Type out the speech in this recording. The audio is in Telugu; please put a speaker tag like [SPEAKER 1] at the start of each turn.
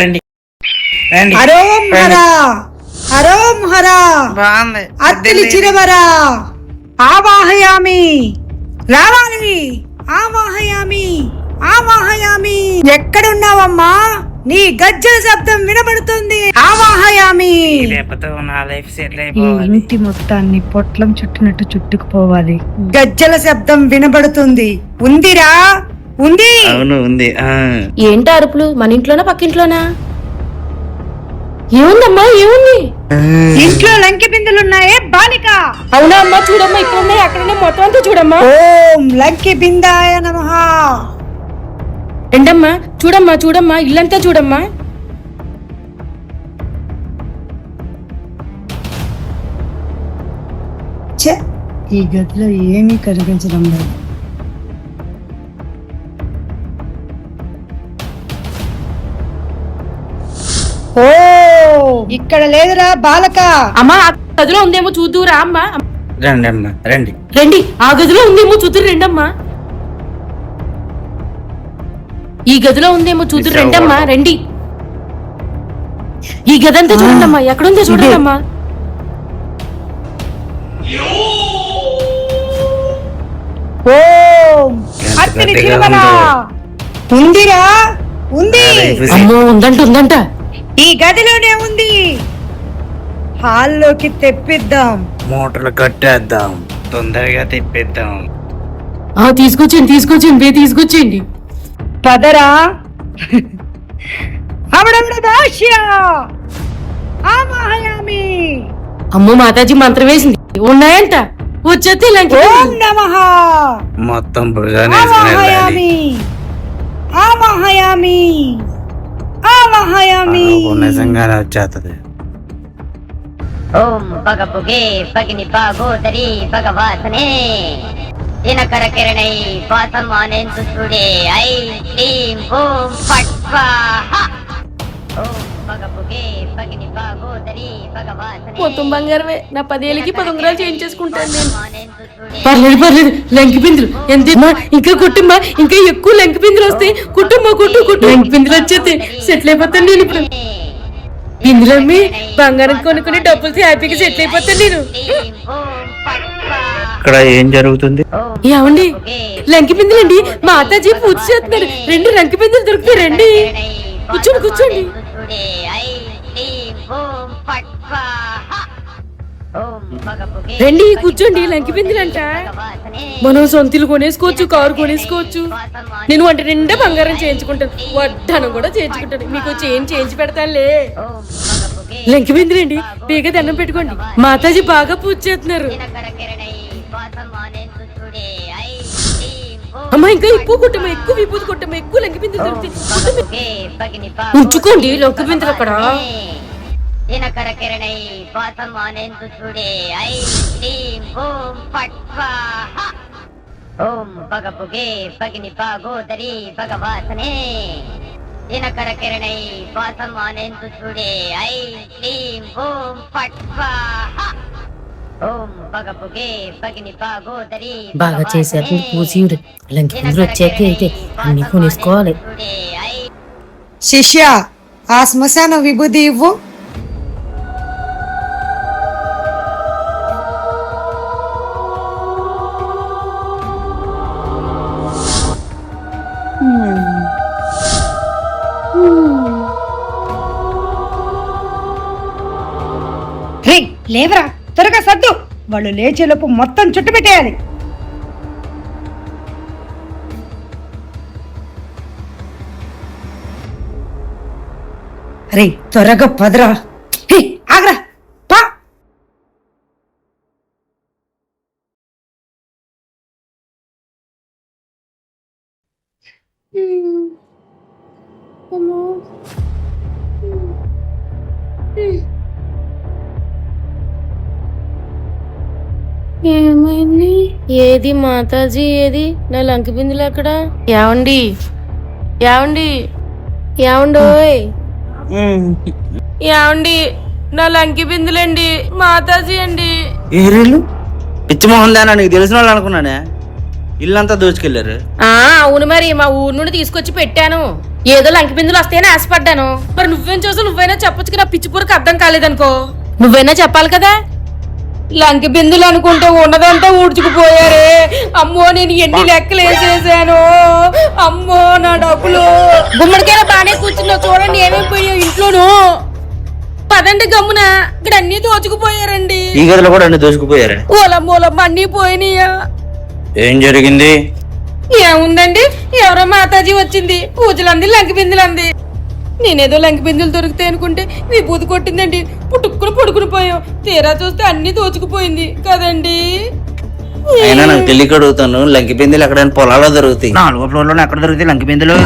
[SPEAKER 1] రండి రండి.
[SPEAKER 2] హరోం హరా హరోం హరా
[SPEAKER 1] బాగుంది.
[SPEAKER 2] అత్తిలి చిరవరా ఆవాహయామి. రావాలి. ఆవాహయామి ఆవాహయామి. ఎక్కడున్నావమ్మా? నీ గజ్జల శబ్దం వినబడుతుంది. ఆవాహయామి.
[SPEAKER 1] లేకపోతే నా లైఫ్ సెటిల్ అయిపోవాలి.
[SPEAKER 3] ఇంటి మొత్తాన్ని పొట్లం చుట్టినట్టు చుట్టుకుపోవాలి.
[SPEAKER 2] గజ్జల శబ్దం వినబడుతుంది. ఉందిరా? ఉంది.
[SPEAKER 1] అవును ఉంది.
[SPEAKER 4] ఏంటి అరుపులు? మన ఇంట్లోనా పక్కింట్లోనా? ఏముందమ్మా? ఏముంది?
[SPEAKER 2] ఇంట్లో లంకి బిందులున్నాయే బాలిక.
[SPEAKER 4] అవునా అమ్మా? చూడమ్మా, ఇక్కడ ఉన్నాయి, అక్కడ మొత్తం అంతా చూడమ్మా.
[SPEAKER 2] ఓం లంకి బిందాయ నమః.
[SPEAKER 4] రెండమ్మా, చూడమ్మా చూడమ్మా, ఇల్లంతా చూడమ్మా.
[SPEAKER 2] ఛే, ఈ గదిలో ఏమీ కనిపించడం లేదు. ఓ, ఇక్కడ లేదురా బాలక.
[SPEAKER 4] అమ్మా, ఆ గదిలో ఉందేమో చూద్దురా అమ్మా.
[SPEAKER 1] రండి అమ్మా రండి.
[SPEAKER 4] రండి, ఆ గదిలో ఉందేమో చూద్దురు రెండమ్మా. ఈ గదిలో ఉందేమో చూద్దురు రెండమ్మా. రండి, ఈ గదంతా చూడండమ్మా. ఎక్కడుందో చూడండమ్మా.
[SPEAKER 2] ఓం అత్తిలి చిరవరా. ఉందిరా? ఉంది.
[SPEAKER 4] అమ్మో, ఉందంట ఉందంట.
[SPEAKER 2] ఈ గదిలోనే ఉంది. హాల్లోకి తెప్పిద్దాం.
[SPEAKER 1] మోటార్లు కట్టేద్దాం, తొందరగా తెప్పిద్దాం.
[SPEAKER 4] తీసుకొచ్చేయండి తీసుకొచ్చేయండి, తీసుకొచ్చేయండి.
[SPEAKER 2] పదరా. అవడవడదాశ్యా ఆవాహయామి.
[SPEAKER 4] అమ్మో, మాతాజీ మంత్రం వేసింది. ఉన్నాయంట, వచ్చేస్తే
[SPEAKER 2] ఓం నమః.
[SPEAKER 1] మొత్తం భుజాన్ని
[SPEAKER 2] ఆవాహయామి ఆవాహయామి ఆవాహయామి.
[SPEAKER 1] నిజంగానే వచ్చేస్తుంది.
[SPEAKER 5] ఓం పగపుగే పగిని పాగోదరి భగవాసనే దినకర కిరణై వాసమానేందు చూడే ఐ క్లీం ఓం ఫట్ స్వాహా. ఓం పగపుగే పగిని పాగోదరి భగవాసనే.
[SPEAKER 4] మొత్తం బంగారమే. నా 10 ఏళ్ళకి 10 ఉంగరాలు చేయించేసుకుంటాను నేను.
[SPEAKER 5] వాసమానేందు
[SPEAKER 4] పర్లేదు లంకి బిందులు ఎంతమ్మా? ఇంకా కుట్టుమ్మా, ఇంకా ఎక్కువ లంకి బిందులు వస్తాయి. కుట్టుమ్మా, కుట్టు లంకి బిందులు వచ్చేస్తే సెటిల్ అయిపోతాను నేను. ఇప్పుడు బిందులు అమ్మి బంగారం కొనుక్కుని డబ్బులతో హ్యాపీగా సెటిల్ అయిపోతాను నేను.
[SPEAKER 1] ఇక్కడ ఏం జరుగుతుంది?
[SPEAKER 4] ఏమండి, లంకి బిందులు అండి. మాతాజీ పూజ చేస్తున్నారు. 2 లంకి బిందులు దొరుకుతాయి. రండి, కూర్చోండి కూర్చోండి. రండి కూర్చోండి. లంకి బిందులు అంట. మనం సొంతలు కొనేసుకోవచ్చు, కారు కొనేసుకోవచ్చు. నేను వంట నిండా బంగారం చేయించుకుంటాను, వడ్డానం కూడా చేయించుకుంటాను. మీకు చేయించి పెడతానులే. లంకి బిందులండి, బేగా దండం పెట్టుకోండి. మాతాజీ బాగా పూజ చేస్తున్నారు. అమ్మా, ఇంకా ఎక్కువ కుట్టమ్మా, ఎక్కువ విభూతి కొట్టమ్మా, ఎక్కువ లంకి బిందులు దొరుకుతాయి. ఉంచుకోండి లంకి బిందులు అక్కడ.
[SPEAKER 5] దినకర కిరణై వాసమానేందు చూడే ఐ క్లీం ఓం ఫట్ స్వాహా. ఓం పగపుగే పగిని పాగోదరి భగవాసనే దినకర కిరణై వాసమానేందు చూడే ఐ క్లీం ఓం ఫట్ స్వాహా. ఓం పగపుగే పగిని పాగోదరి.
[SPEAKER 4] బాగా చేశారు పూజీయుడు. లంకి బిందులు వచ్చాక అయితే అన్ని కొనేసుకోవాలి.
[SPEAKER 2] శిష్య, ఆ శ్మశాన విభూది ఇవ్వు. రే, లేవరా, త్వరగా సర్దు. వాళ్ళు లేచేలోపు మొత్తం చుట్టు పెట్టేయాలి. రే, త్వరగా పదరా. ఆగరా, పా.
[SPEAKER 4] ఏమైంది? ఏది మాతాజీ? ఏది నా లంకి బిందులు అక్కడ? ఏవండి ఏవండి ఏవండోయ్ ఏవండి, నా లంకి బిందులండి. మాతాజీ అండి.
[SPEAKER 1] ఏరేళ్ళు పిచ్చి మొహం దానా, నీకు తెలిసిన వాళ్ళు అనుకున్నానే. ఇల్లంతా దోచుకెళ్లారు.
[SPEAKER 4] అవును మరి, మా ఊరు నుండి తీసుకొచ్చి పెట్టాను. ఏదో లంకి బిందులు వస్తాయని ఆశపడ్డాను. మరి నువ్వేం చూసావు? నువ్వైనా చెప్పొచ్చు. నా పిచ్చి పూరకు అర్థం కాలేదనుకో, నువ్వైనా చెప్పాలి కదా. లంకి బిందులు అనుకుంటే ఉన్నదంతా ఊడ్చుకుపోయారే. అమ్మో, నేను ఎన్ని లెక్కలు వేసేసాను. అమ్మో, నా డబ్బులు. గుమ్మడికాయ బాగానే కూర్చున్నావు, చూడండి ఏమేమి పోయావు ఇంట్లోనూ. పదండి గమ్మున, ఇక్కడ అన్ని దోచుకుపోయారండి.
[SPEAKER 1] ఈ గదిలో కూడా అన్ని దోసుకుపోయారా?
[SPEAKER 4] ఓలమ్మోలమ్మ అన్ని పోయినాయా?
[SPEAKER 1] ఏం జరిగింది?
[SPEAKER 4] ఏముందండి, ఎవరో మాతాజీ వచ్చింది, పూజలంది, లంకి బిందులు అంది. నేనేదో లంకి బిందులు దొరుకుతాయి అనుకుంటే విభూతి కొట్టిందండి. పుట్టుక్కుని పడుకుని పోయాం. తీరా చూస్తే అన్ని దోచుకుపోయింది కదండి.
[SPEAKER 1] అయినా నాకు తెలియక అడుగుతాను, లంకి బిందెలు ఎక్కడైనా పొలాల్లో దొరుకుతాయి? 4వ ఫ్లోర్ లో ఎక్కడ దొరుకుతాయి లంకి బిందెలు?